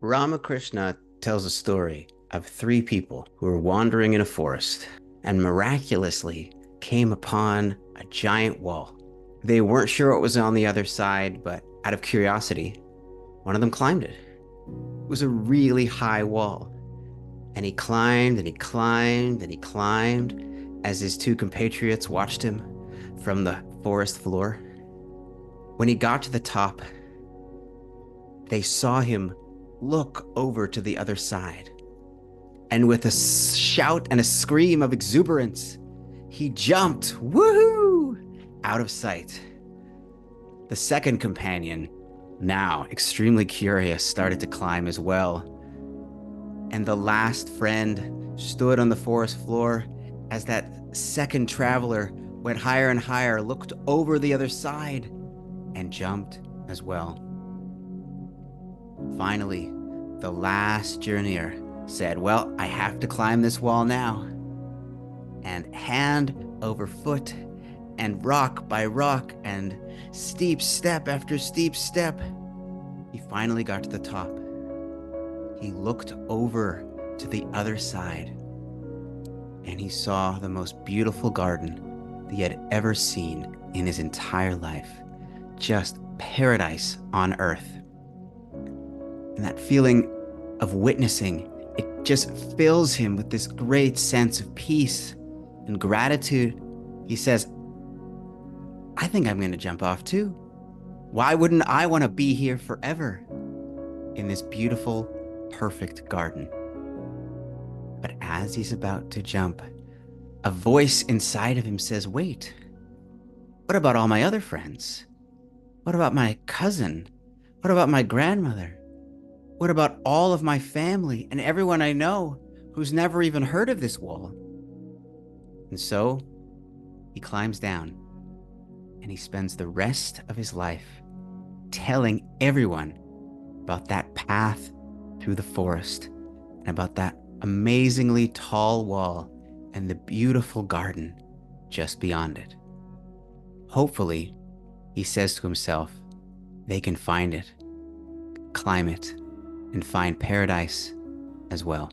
Ramakrishna tells a story of three people who were wandering in a forest and miraculously came upon a giant wall. They weren't sure what was on the other side, but out of curiosity, one of them climbed it. It was a really high wall, and he climbed and he climbed and he climbed as his two compatriots watched him from the forest floor. When he got to the top, they saw him look over to the other side. And with a shout and a scream of exuberance, he jumped, woohoo, out of sight. The second companion, now extremely curious, started to climb as well. And the last friend stood on the forest floor as that second traveler went higher and higher, looked over the other side, and jumped as well. Finally, the last journeyer said, "Well, I have to climb this wall now." And hand over foot and rock by rock and steep step after steep step, he finally got to the top. He looked over to the other side and he saw the most beautiful garden that he had ever seen in his entire life. Just paradise on earth. And that feeling of witnessing, it just fills him with this great sense of peace and gratitude. He says, I think I'm going to jump off too. Why wouldn't I want to be here forever in this beautiful, perfect garden? But as he's about to jump, a voice inside of him says, wait, what about all my other friends? What about my cousin? What about my grandmother? What about all of my family and everyone I know who's never even heard of this wall? And so he climbs down and he spends the rest of his life telling everyone about that path through the forest and about that amazingly tall wall and the beautiful garden just beyond it. Hopefully, he says to himself, they can find it, climb it, and find paradise as well.